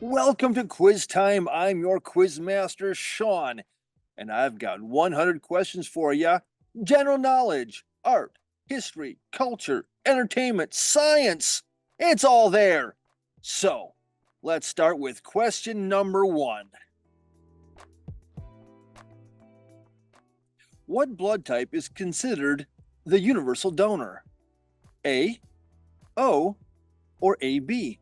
Welcome to Quiz Time. I'm your quiz master, Sean, and I've got 100 questions for you. General knowledge, art, history, culture, entertainment, science. It's all there. So, let's start with question number 1. What blood type is considered the universal donor? A, O, or AB?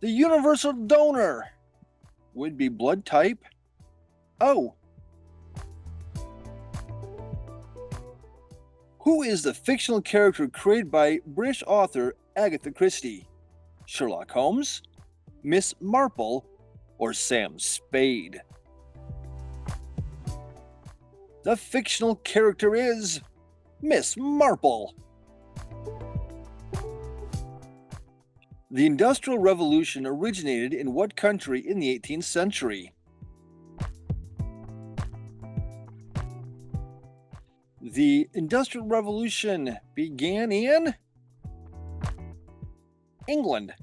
The universal donor would be blood type O. Who is the fictional character created by British author Agatha Christie? Sherlock Holmes, Miss Marple, or Sam Spade? The fictional character is Miss Marple. The Industrial Revolution originated in what country in the 18th century? The Industrial Revolution began in England.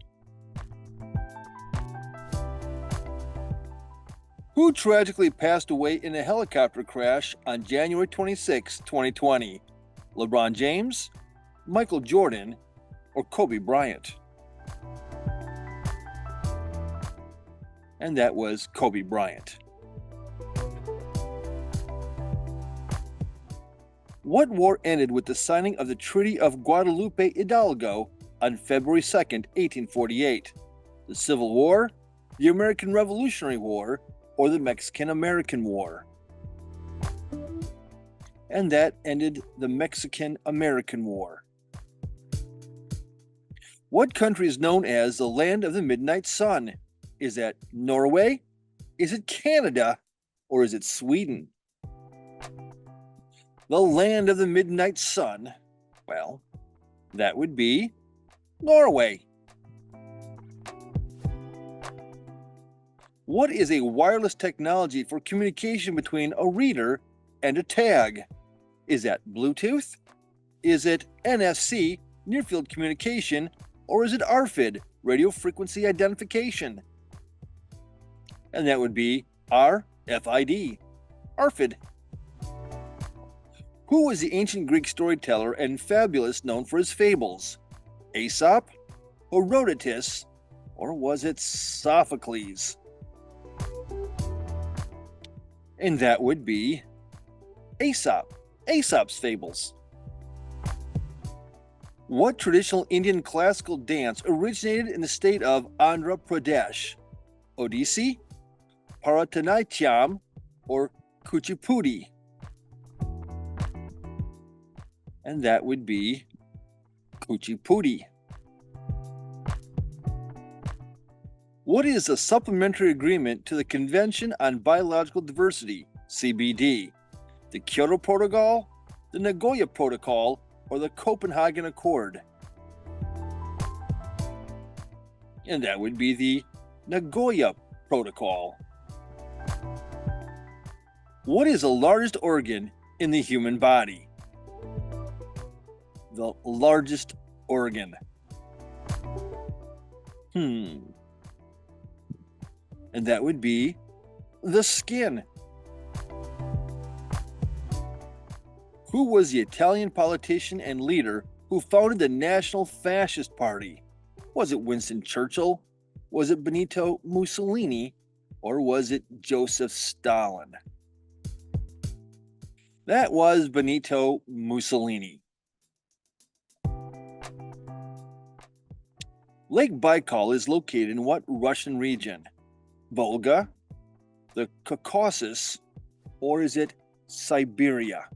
Who tragically passed away in a helicopter crash on January 26, 2020? LeBron James, Michael Jordan, or Kobe Bryant? And that was Kobe Bryant. What war ended with the signing of the Treaty of Guadalupe Hidalgo on February 2, 1848? The Civil War, the American Revolutionary War, or the Mexican-American War? And that ended the Mexican-American War. What country is known as the Land of the Midnight Sun? Is that Norway? Is it Canada? Or is it Sweden? The Land of the Midnight Sun, well, that would be Norway. What is a wireless technology for communication between a reader and a tag? Is that Bluetooth? Is it NFC, near field communication, or is it RFID, radio frequency identification? And that would be RFID, RFID. Who was the ancient Greek storyteller and fabulist known for his fables? Aesop, Herodotus, or was it Sophocles? And that would be Aesop, Aesop's fables. What traditional Indian classical dance originated in the state of Andhra Pradesh? Odissi, Bharatanatyam, or Kuchipudi? And that would be Kuchipudi. What is a supplementary agreement to the Convention on Biological Diversity, CBD? The Kyoto Protocol, the Nagoya Protocol, or the Copenhagen Accord? And that would be the Nagoya Protocol. What is the largest organ in the human body? The largest organ. And that would be the skin. Who was the Italian politician and leader who founded the National Fascist Party? Was it Winston Churchill? Was it Benito Mussolini? Or was it Joseph Stalin? That was Benito Mussolini. Lake Baikal is located in what Russian region? Volga, the Caucasus, or is it Siberia?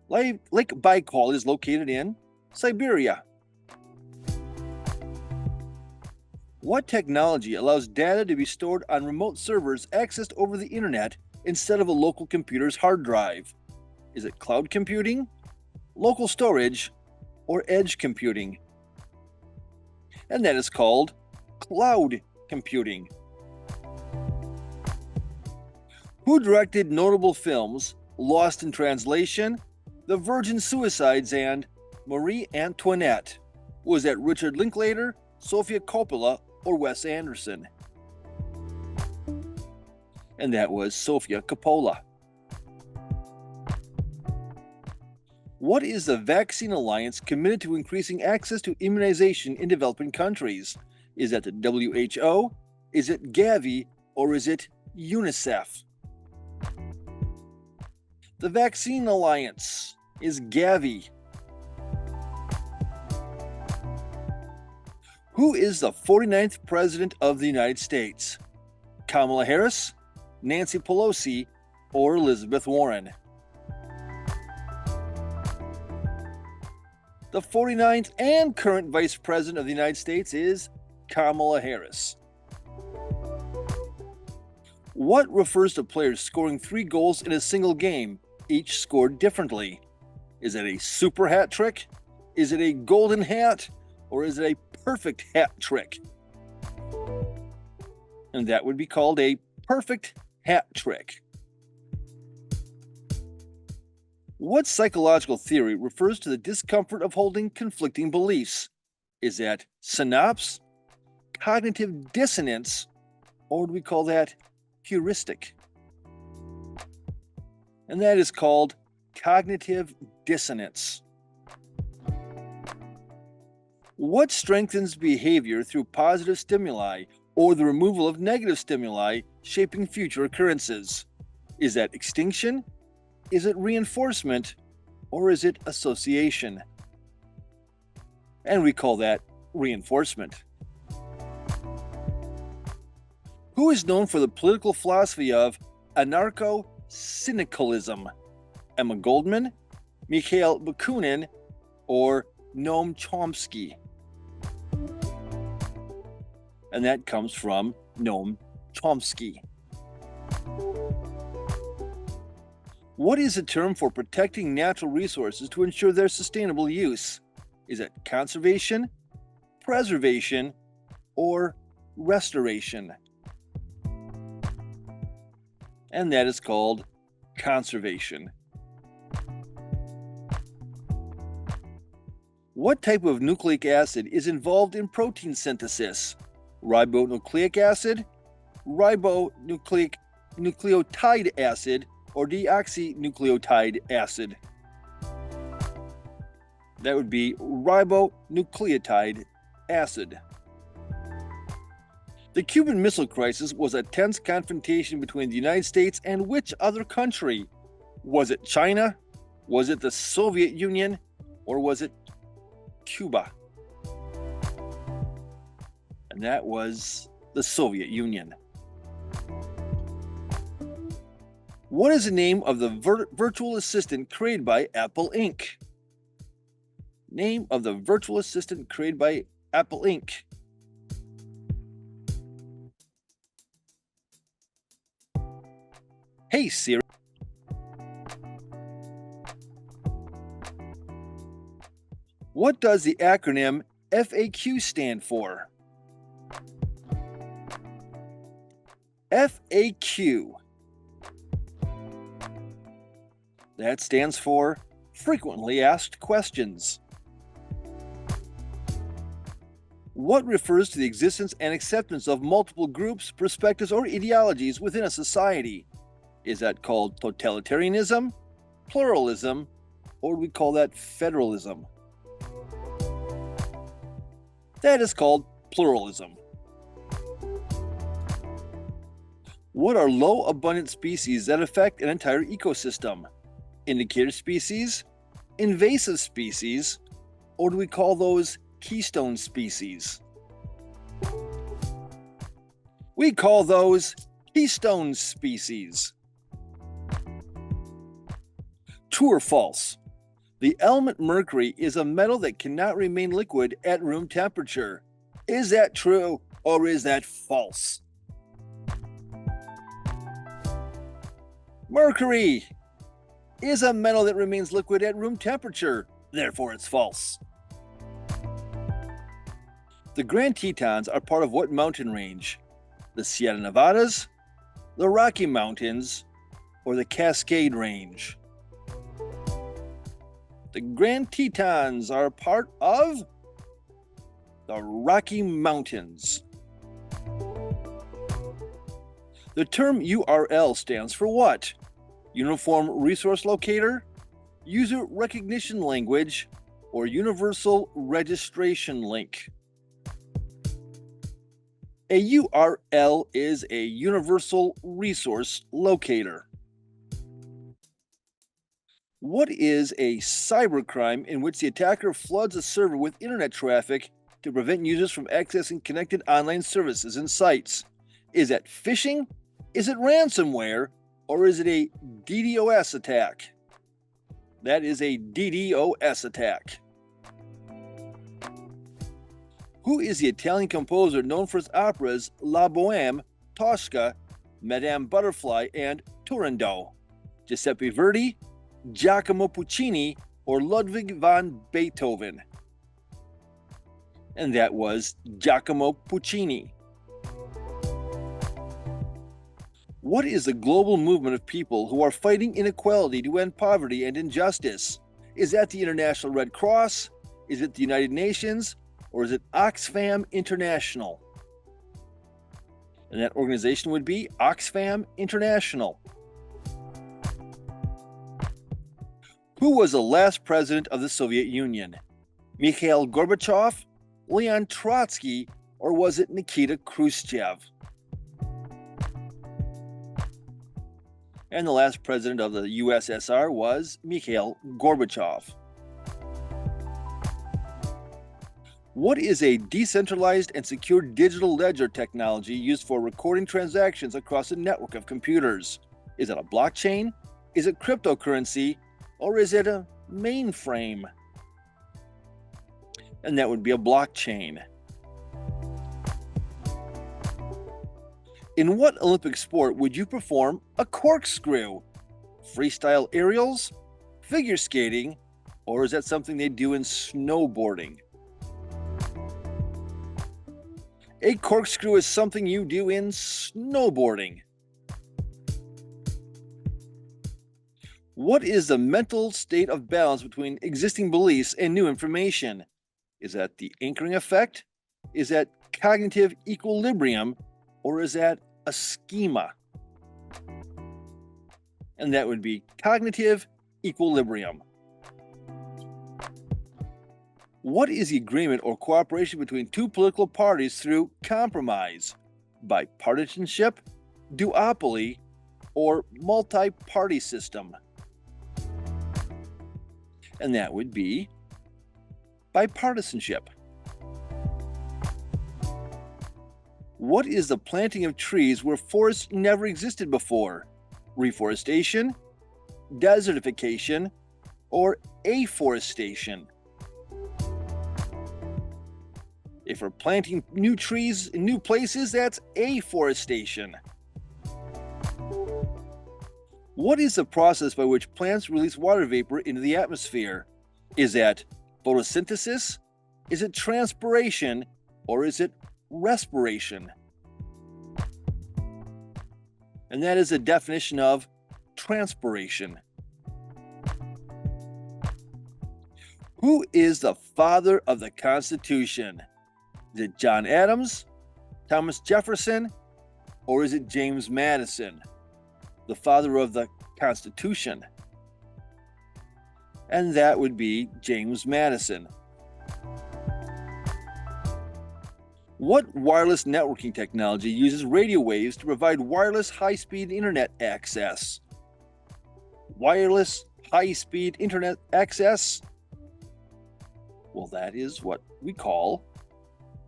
Lake Baikal is located in Siberia. What technology allows data to be stored on remote servers accessed over the internet instead of a local computer's hard drive? Is it cloud computing, local storage, or edge computing? And that is called cloud computing. Who directed notable films Lost in Translation, The Virgin Suicides, and Marie Antoinette? Was that Richard Linklater, Sofia Coppola, or Wes Anderson? And that was Sofia Coppola. What is the Vaccine Alliance committed to increasing access to immunization in developing countries? Is that the WHO? Is it Gavi? Or is it UNICEF? The Vaccine Alliance is Gavi. Who is the 49th President of the United States? Kamala Harris, Nancy Pelosi, or Elizabeth Warren? The 49th and current Vice President of the United States is Kamala Harris. What refers to players scoring 3 goals in a single game, each scored differently? Is it a super hat trick? Is it a golden hat? Or is it a perfect hat trick? And that would be called a perfect hat trick. What psychological theory refers to the discomfort of holding conflicting beliefs? Is that synapse, cognitive dissonance, or do we call that heuristic? And that is called cognitive dissonance. What strengthens behavior through positive stimuli or the removal of negative stimuli, shaping future occurrences? Is that extinction? Is it reinforcement? Or is it association? And we call that reinforcement. Who is known for the political philosophy of anarcho-syndicalism? Emma Goldman, Mikhail Bakunin, or Noam Chomsky? And that comes from Noam Chomsky. What is the term for protecting natural resources to ensure their sustainable use? Is it conservation, preservation, or restoration? And that is called conservation. What type of nucleic acid is involved in protein synthesis? Ribonucleic acid, ribonucleotide acid, or deoxynucleotide acid? That would be ribonucleotide acid. The Cuban Missile Crisis was a tense confrontation between the United States and which other country? Was it China? Was it the Soviet Union? Or was it Cuba? And that was the Soviet Union. What is the name of the virtual assistant created by Apple Inc.? Name of the virtual assistant created by Apple Inc. Hey Siri. What does the acronym FAQ stand for? FAQ. That stands for Frequently Asked Questions. What refers to the existence and acceptance of multiple groups, perspectives, or ideologies within a society? Is that called totalitarianism, pluralism, or we call that federalism? That is called pluralism. What are low abundant species that affect an entire ecosystem? Indicator species, invasive species, or do we call those keystone species? We call those keystone species. True or false? The element mercury is a metal that cannot remain liquid at room temperature. Is that true or is that false? Mercury is a metal that remains liquid at room temperature, therefore it's false. The Grand Tetons are part of what mountain range? The Sierra Nevadas, the Rocky Mountains, or the Cascade Range? The Grand Tetons are part of the Rocky Mountains. The term URL stands for what? Uniform Resource Locator, User Recognition Language, or Universal Registration Link? A URL is a Universal Resource Locator. What is a cybercrime in which the attacker floods a server with internet traffic to prevent users from accessing connected online services and sites? Is it phishing? Is it ransomware? Or is it a DDoS attack? That is a DDoS attack. Who is the Italian composer known for his operas La Bohème, Tosca, Madame Butterfly, and Turandot? Giuseppe Verdi, Giacomo Puccini, or Ludwig van Beethoven? And that was Giacomo Puccini. What is the global movement of people who are fighting inequality to end poverty and injustice? Is that the International Red Cross? Is it the United Nations? Or is it Oxfam International? And that organization would be Oxfam International. Who was the last president of the Soviet Union? Mikhail Gorbachev, Leon Trotsky, or was it Nikita Khrushchev? And the last president of the USSR was Mikhail Gorbachev. What is a decentralized and secure digital ledger technology used for recording transactions across a network of computers? Is it a blockchain? Is it cryptocurrency? Or is it a mainframe? And that would be a blockchain. In what Olympic sport would you perform a corkscrew? Freestyle aerials? Figure skating? Or is that something they do in snowboarding? A corkscrew is something you do in snowboarding. What is the mental state of balance between existing beliefs and new information? Is that the anchoring effect? Is that cognitive equilibrium? Or is that a schema? And that would be cognitive equilibrium. What is the agreement or cooperation between two political parties through compromise, bipartisanship, duopoly, or multi-party system? And that would be bipartisanship. What is the planting of trees where forests never existed before? Reforestation, desertification, or afforestation? If we're planting new trees in new places, that's afforestation. What is the process by which plants release water vapor into the atmosphere? Is that photosynthesis? Is it transpiration? Or is it respiration? And that is the definition of transpiration. Who is the father of the Constitution? Is it John Adams, Thomas Jefferson, or is it James Madison, the father of the Constitution? And that would be James Madison. What wireless networking technology uses radio waves to provide wireless high-speed internet access? Wireless high-speed internet access? Well, that is what we call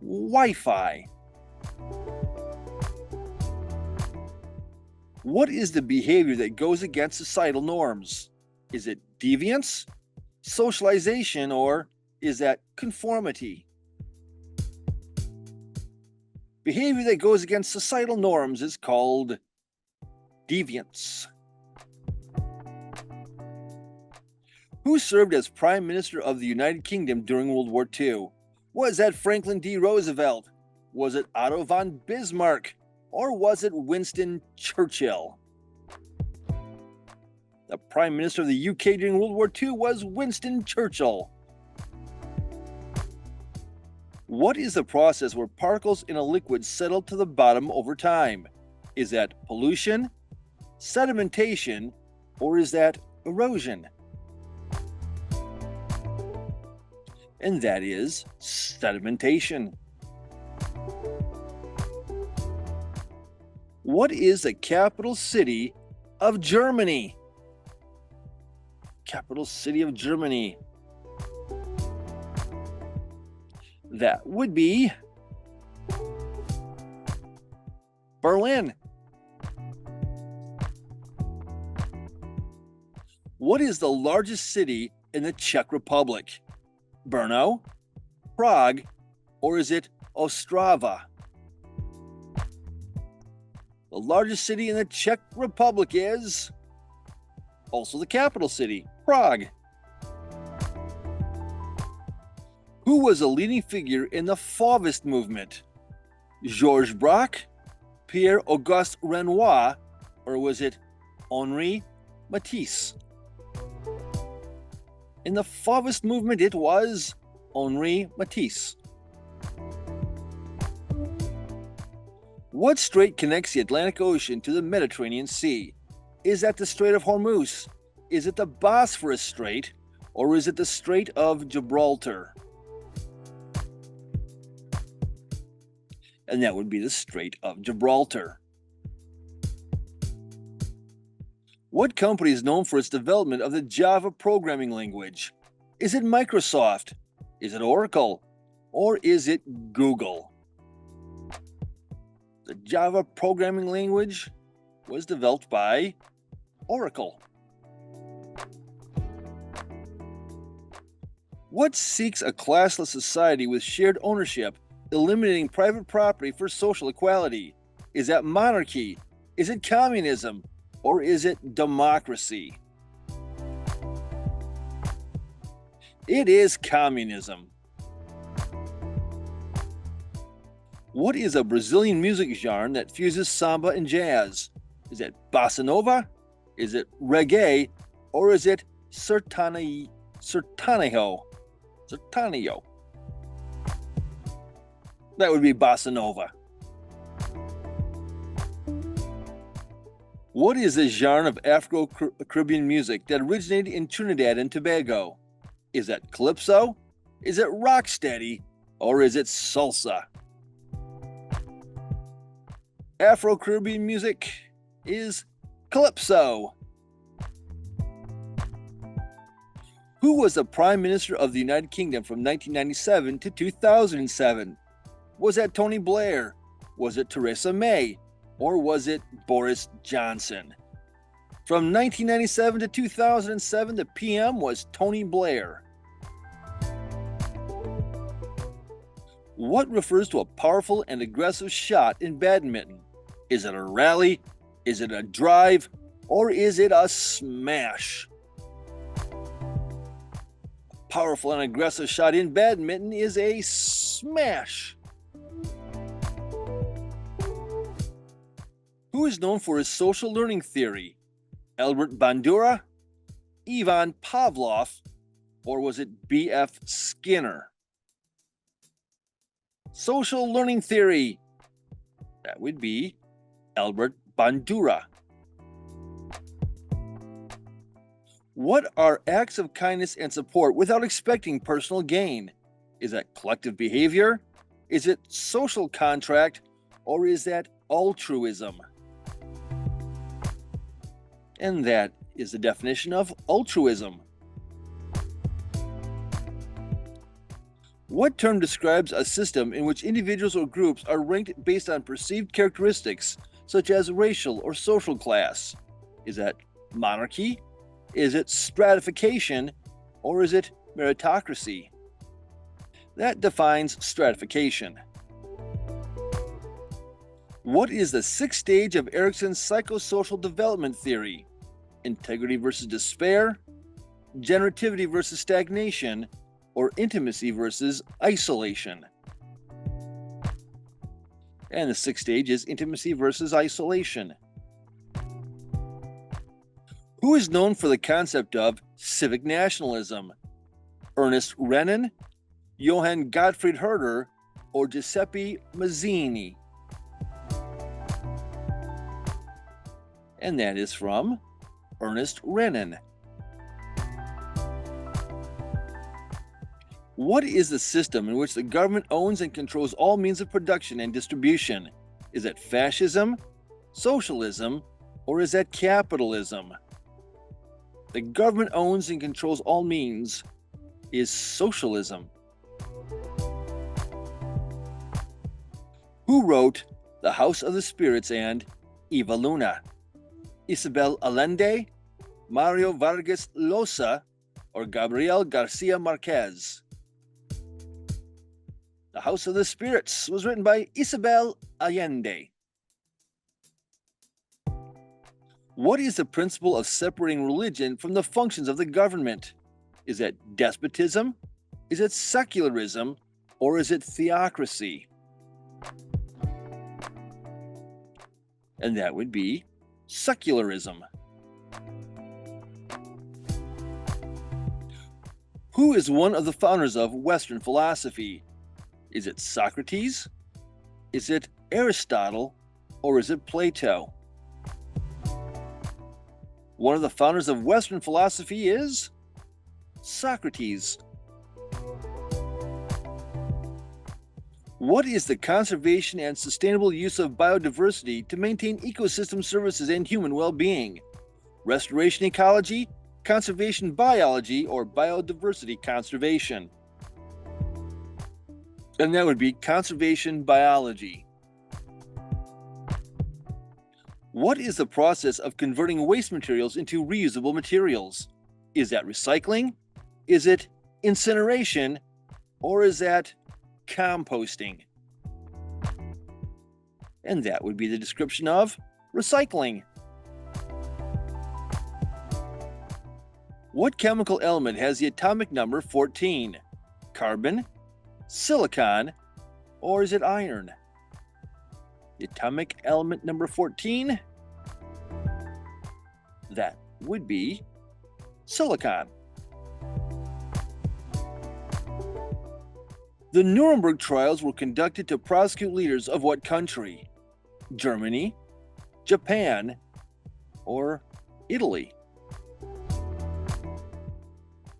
Wi-Fi. What is the behavior that goes against societal norms? Is it deviance, socialization, or is that conformity? Behavior that goes against societal norms is called deviance. Who served as Prime Minister of the United Kingdom during World War II? Was that Franklin D. Roosevelt? Was it Otto von Bismarck? Or was it Winston Churchill? The Prime Minister of the UK during World War II was Winston Churchill. What is the process where particles in a liquid settle to the bottom over time? Is that pollution, sedimentation, or is that erosion? And that is sedimentation. What is the capital city of Germany? Capital city of Germany. That would be Berlin. What is the largest city in the Czech Republic? Brno, Prague, or is it Ostrava? The largest city in the Czech Republic is also the capital city, Prague. Who was a leading figure in the Fauvist movement? Georges Braque, Pierre-Auguste Renoir, or was it Henri Matisse? In the Fauvist movement, it was Henri Matisse. What strait connects the Atlantic Ocean to the Mediterranean Sea? Is that the Strait of Hormuz? Is it the Bosphorus Strait? Or is it the Strait of Gibraltar? And that would be the Strait of Gibraltar. What company is known for its development of the Java programming language? Is it Microsoft? Is it Oracle? Or is it Google? The Java programming language was developed by Oracle. What seeks a classless society with shared ownership, eliminating private property for social equality? Is that monarchy? Is it communism? Or is it democracy? It is communism. What is a Brazilian music genre that fuses samba and jazz? Is it bossa nova? Is it reggae? Or is it sertanejo? Sertanejo. That would be bossa nova. What is the genre of Afro-Caribbean music that originated in Trinidad and Tobago? Is that calypso? Is it rocksteady? Or is it salsa? Afro-Caribbean music is calypso. Who was the Prime Minister of the United Kingdom from 1997 to 2007? Was that Tony Blair? Was it Theresa May? Or was it Boris Johnson? From 1997 to 2007, the PM was Tony Blair. What refers to a powerful and aggressive shot in badminton? Is it a rally? Is it a drive? Or is it a smash? A powerful and aggressive shot in badminton is a smash. Who is known for his social learning theory? Albert Bandura, Ivan Pavlov, or was it B.F. Skinner? Social learning theory. That would be Albert Bandura. What are acts of kindness and support without expecting personal gain? Is that collective behavior? Is it social contract? Or is that altruism? And that is the definition of altruism. What term describes a system in which individuals or groups are ranked based on perceived characteristics, such as racial or social class? Is that monarchy? Is it stratification? Or is it meritocracy? That defines stratification. What is the sixth stage of Erikson's psychosocial development theory? Integrity versus despair, generativity versus stagnation, or intimacy versus isolation? And the sixth stage is intimacy versus isolation. Who is known for the concept of civic nationalism? Ernest Renan, Johann Gottfried Herder, or Giuseppe Mazzini? And that is from Ernest Renan. What is the system in which the government owns and controls all means of production and distribution? Is it fascism, socialism, or is that capitalism? The government owns and controls all means is socialism. Who wrote The House of the Spirits and Eva Luna? Isabel Allende, Mario Vargas Llosa, or Gabriel Garcia Marquez? The House of the Spirits was written by Isabel Allende. What is the principle of separating religion from the functions of the government? Is it despotism? Is it secularism? Or is it theocracy? And that would be secularism. Who is one of the founders of Western philosophy? Is it Socrates? Is it Aristotle? Or is it Plato? One of the founders of Western philosophy is Socrates. What is the conservation and sustainable use of biodiversity to maintain ecosystem services and human well-being? Restoration ecology, conservation biology, or biodiversity conservation? And that would be conservation biology. What is the process of converting waste materials into reusable materials? Is that recycling? Is it incineration? Or is that composting? And that would be the description of recycling. What chemical element has the atomic number 14? Carbon, silicon, or is it iron? The atomic element number 14, that would be silicon. The Nuremberg trials were conducted to prosecute leaders of what country? Germany, Japan, or Italy?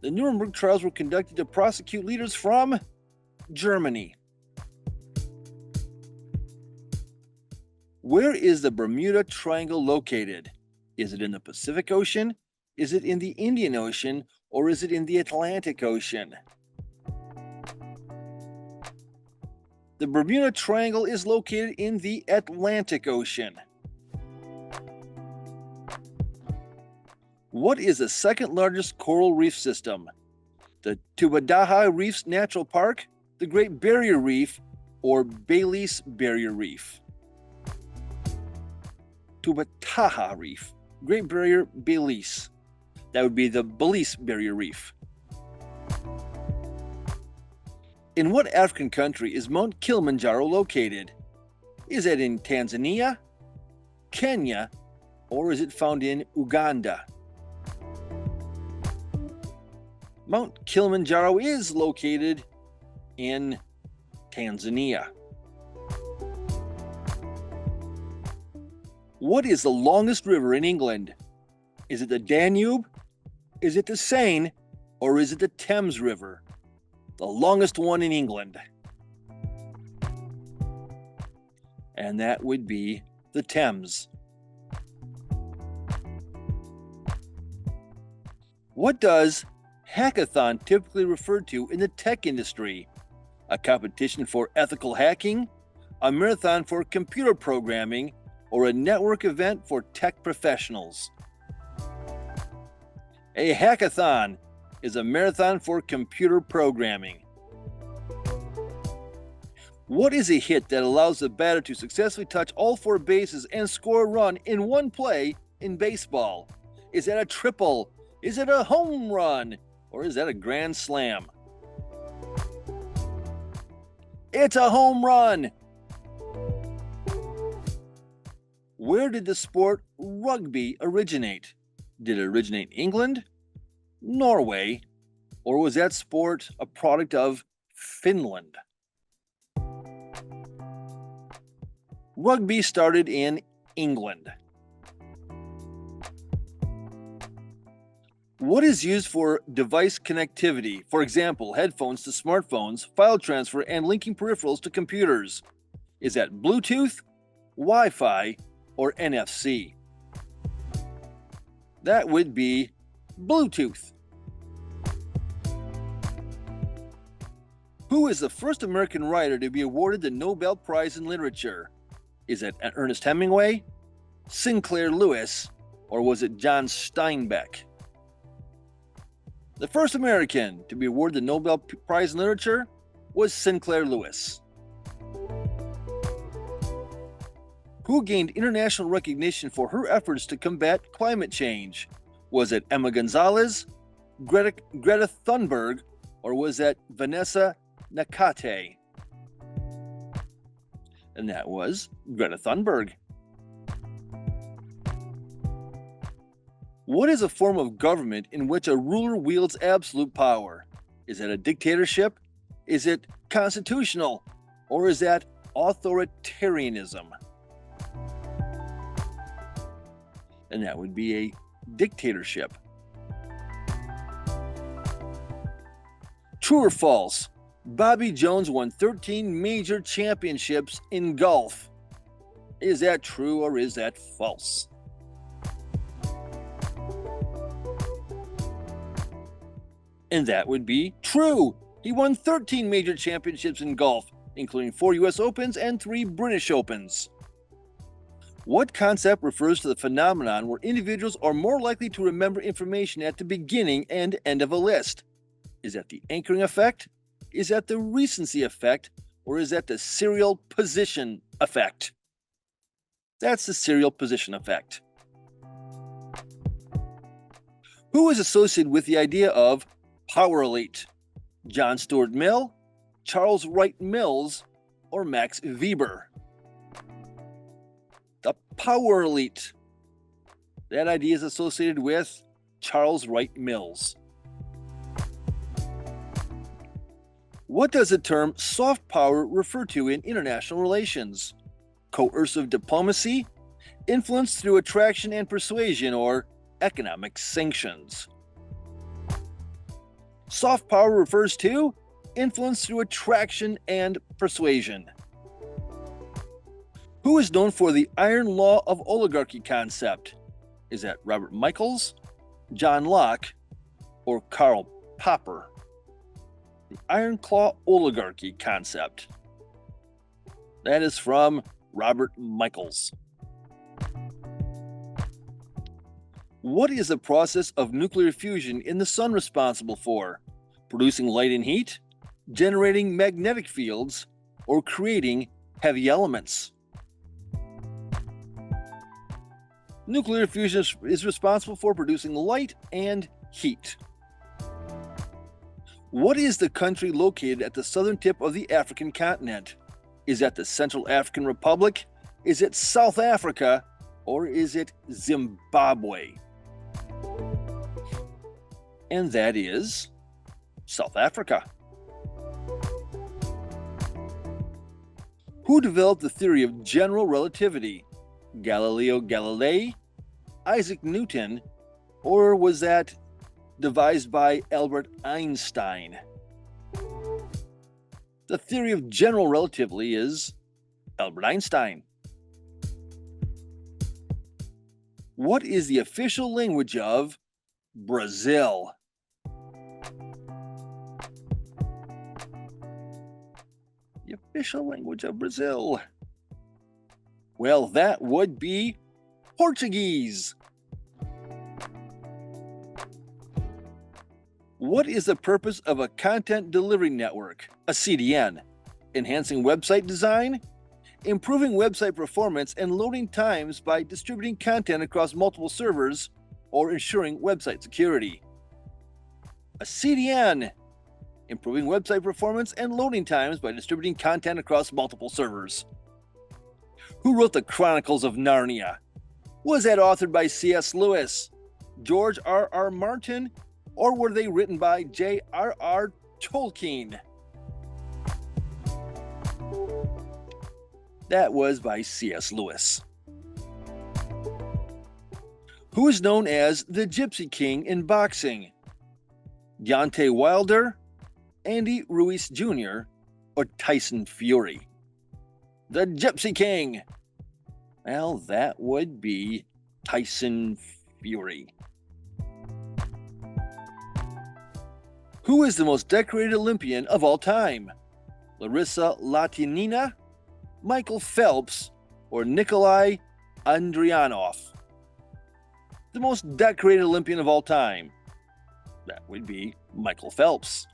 The Nuremberg trials were conducted to prosecute leaders from Germany. Where is the Bermuda Triangle located? Is it in the Pacific Ocean? Is it in the Indian Ocean? Or is it in the Atlantic Ocean? The Bermuda Triangle is located in the Atlantic Ocean. What is the second largest coral reef system? The Tubadaha Reefs Natural Park, the Great Barrier Reef, or Belize Barrier Reef? Tubataha Reef, Great Barrier, Belize. That would be the Belize Barrier Reef. In what African country is Mount Kilimanjaro located? Is it in Tanzania, Kenya, or is it found in Uganda? Mount Kilimanjaro is located in Tanzania. What is the longest river in England? Is it the Danube? Is it the Seine? Or is it the Thames River? The longest one in England. And that would be the Thames. What does hackathon typically refer to in the tech industry? A competition for ethical hacking, a marathon for computer programming, or a network event for tech professionals? A hackathon is a marathon for computer programming. What is a hit that allows the batter to successfully touch all four bases and score a run in one play in baseball? Is that a triple? Is it a home run? Or is that a grand slam? It's a home run! Where did the sport rugby originate? Did it originate in England, Norway, or was that sport a product of Finland? Rugby started in England. What is used for device connectivity? For example, headphones to smartphones, file transfer, and linking peripherals to computers. Is that Bluetooth, Wi-Fi, or NFC? That would be Bluetooth. Who is the first American writer to be awarded the Nobel Prize in Literature? Is it Ernest Hemingway, Sinclair Lewis, or was it John Steinbeck? The first American to be awarded the Nobel Prize in Literature was Sinclair Lewis. Who gained international recognition for her efforts to combat climate change? Was it Emma Gonzalez, Greta Thunberg, or was that Vanessa Nakate? And that was Greta Thunberg. What is a form of government in which a ruler wields absolute power? Is it a dictatorship? Is it constitutional? Or is that authoritarianism? And that would be a dictatorship. True or false? Bobby Jones won 13 major championships in golf. Is that true or is that false? And that would be true. He won 13 major championships in golf, including 4 US Opens and 3 British Opens. What concept refers to the phenomenon where individuals are more likely to remember information at the beginning and end of a list? Is that the anchoring effect? Is that the recency effect? Or is that the serial position effect? That's the serial position effect. Who is associated with the idea of power elite? John Stuart Mill, Charles Wright Mills, or Max Weber? The power elite. That idea is associated with Charles Wright Mills. What does the term soft power refer to in international relations? Coercive diplomacy, influence through attraction and persuasion, or economic sanctions? Soft power refers to influence through attraction and persuasion. Who is known for the iron law of oligarchy concept? Is that Robert Michaels, John Locke, or Karl Popper? The iron claw oligarchy concept. That is from Robert Michaels. What is the process of nuclear fusion in the sun responsible for? Producing light and heat, generating magnetic fields, or creating heavy elements? Nuclear fusion is responsible for producing light and heat. What is the country located at the southern tip of the African continent? Is that the Central African Republic? Is it South Africa? Or is it Zimbabwe? And that is South Africa. Who developed the theory of general relativity? Galileo Galilei, Isaac Newton, or was that devised by Albert Einstein? The theory of general relativity is Albert Einstein. What is the official language of Brazil? The official language of Brazil. Well, that would be Portuguese. What is the purpose of a content delivery network, a CDN? Enhancing website design, improving website performance and loading times by distributing content across multiple servers, or ensuring website security? A CDN, improving website performance and loading times by distributing content across multiple servers. Who wrote the Chronicles of Narnia? Was that authored by C.S. Lewis, George R.R. Martin, or were they written by J.R.R. Tolkien? That was by C.S. Lewis. Who is known as the Gypsy King in boxing? Deontay Wilder, Andy Ruiz Jr., or Tyson Fury? The Gypsy King. Well, that would be Tyson Fury. Who is the most decorated Olympian of all time? Larissa Latinina, Michael Phelps, or Nikolai Andrianov? The most decorated Olympian of all time? That would be Michael Phelps.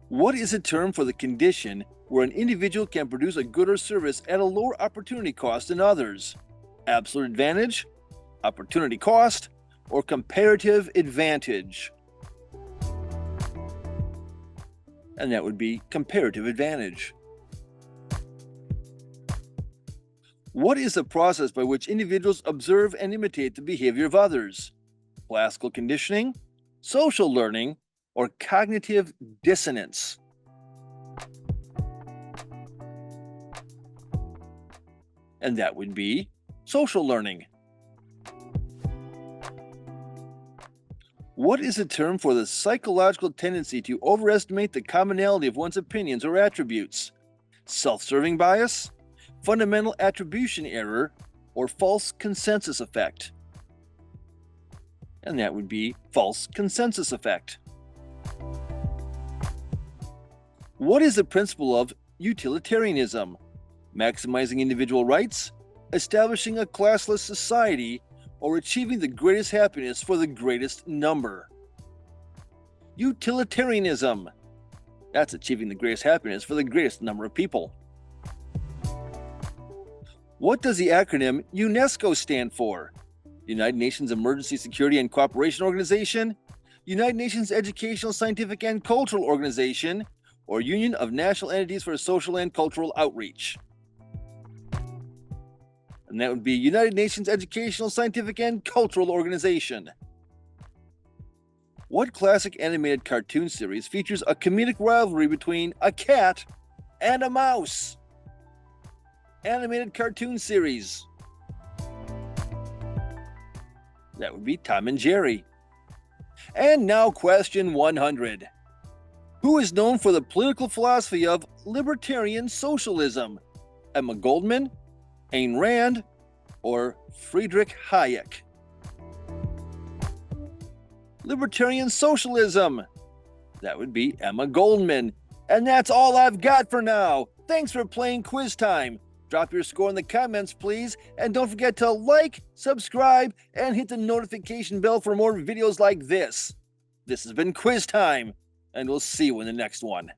What is a term for the condition where an individual can produce a good or service at a lower opportunity cost than others? Absolute advantage, opportunity cost, or comparative advantage? And that would be comparative advantage. What is the process by which individuals observe and imitate the behavior of others? Classical conditioning, social learning, or cognitive dissonance? And that would be social learning. What is a term for the psychological tendency to overestimate the commonality of one's opinions or attributes? Self-serving bias, fundamental attribution error, or false consensus effect? And that would be false consensus effect. What is the principle of utilitarianism? Maximizing individual rights, establishing a classless society, or achieving the greatest happiness for the greatest number? Utilitarianism. That's achieving the greatest happiness for the greatest number of people. What does the acronym UNESCO stand for? United Nations Emergency Security and Cooperation Organization, United Nations Educational, Scientific, and Cultural Organization, or Union of National Entities for Social and Cultural Outreach? And that would be United Nations Educational, Scientific, and Cultural Organization. What classic animated cartoon series features a comedic rivalry between a cat and a mouse? Animated cartoon series. That would be Tom and Jerry. And now question 100. Who is known for the political philosophy of libertarian socialism? Emma Goldman, Ayn Rand, or Friedrich Hayek? Libertarian socialism. That would be Emma Goldman. And that's all I've got for now. Thanks for playing Quiz Time. Drop your score in the comments, please. And don't forget to like, subscribe, and hit the notification bell for more videos like this. This has been Quiz Time, and we'll see you in the next one.